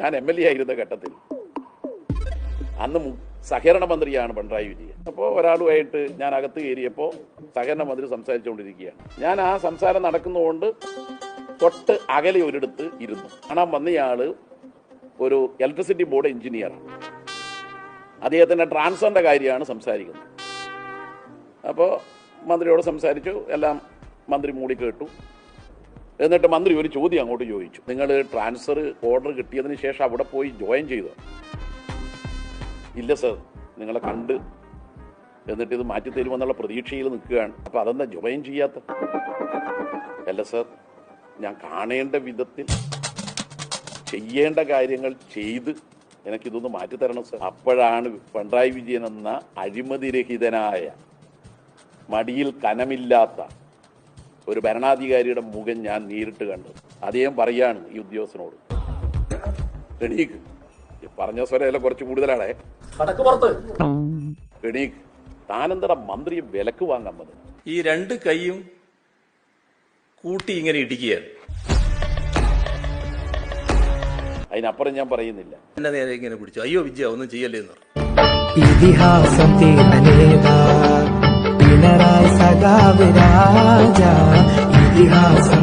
ഞാൻ MLA ആയിരുന്ന ഘട്ടത്തിൽ അന്ന് സഹകരണ മന്ത്രിയാണ് പിണറായി വിജയൻ. അപ്പോൾ ഒരാളുമായിട്ട് ഞാൻ അകത്ത് കയറിയപ്പോൾ സഹകരണ മന്ത്രി സംസാരിച്ചുകൊണ്ടിരിക്കുകയാണ്. ഞാൻ ആ സംസാരം നടക്കുന്നതുകൊണ്ട് തൊട്ട് അകലെ ഒരിടത്ത് ഇരുന്നു. കാണാൻ വന്നയാള് ഒരു ഇലക്ട്രിസിറ്റി ബോർഡ് എഞ്ചിനീയറാണ്. അദ്ദേഹത്തിൻ്റെ ട്രാൻസ്ഫറിൻ്റെ കാര്യമാണ് സംസാരിക്കുന്നത്. അപ്പോൾ മന്ത്രിയോട് സംസാരിച്ചു, എല്ലാം മന്ത്രി മൂടി കേട്ടു. എന്നിട്ട് മന്ത്രി ഒരു ചോദ്യം അങ്ങോട്ട് ചോദിച്ചു, നിങ്ങൾ ട്രാൻസ്ഫർ ഓർഡർ കിട്ടിയതിന് ശേഷം അവിടെ പോയി ജോയിൻ ചെയ്തോ? ഇല്ല സർ, നിങ്ങളെ കണ്ട് എന്നിട്ട് ഇത് മാറ്റി തരുമെന്നുള്ള പ്രതീക്ഷയിൽ നിൽക്കുകയാണ്. അപ്പോൾ അതെന്താ ജോയിൻ ചെയ്യാത്ത? അല്ല സർ, ഞാൻ കാണേണ്ട വിധത്തിൽ ചെയ്യേണ്ട കാര്യങ്ങൾ ചെയ്ത് എനിക്കിതൊന്ന് മാറ്റിത്തരണം സർ. അപ്പോഴാണ് പിണറായി വിജയൻ എന്ന അഴിമതിരഹിതനായ, മടിയിൽ കനമില്ലാത്ത ഒരു ഭരണാധികാരിയുടെ മുഖം ഞാൻ നേരിട്ട് കണ്ടു. അദ്ദേഹം പറയാണ് ഈ ഉദ്യോഗസ്ഥനോട്, എണീക്ക്, പറഞ്ഞ സ്വരമെല്ലാം കുറച്ച് കൂടുതലാണേ, എണീക്ക്, താനെന്തട മന്ത്രിയെ വിലക്ക് വാങ്ങാൻ വന്നത്? ഈ രണ്ട് കൈയും കൂട്ടി ഇങ്ങനെ ഇടിക്കുകയാണ്. അതിനപ്പുറം ഞാൻ പറയുന്നില്ല. എന്നെ നേരെ ഇങ്ങനെ പിടിച്ചു, അയ്യോ വിജയ ഒന്നും ചെയ്യല്ലേ എന്ന് പറഞ്ഞു. ഇതിഹാസം പിണറായി സഖാവ് രാജ, ഇതിഹാസം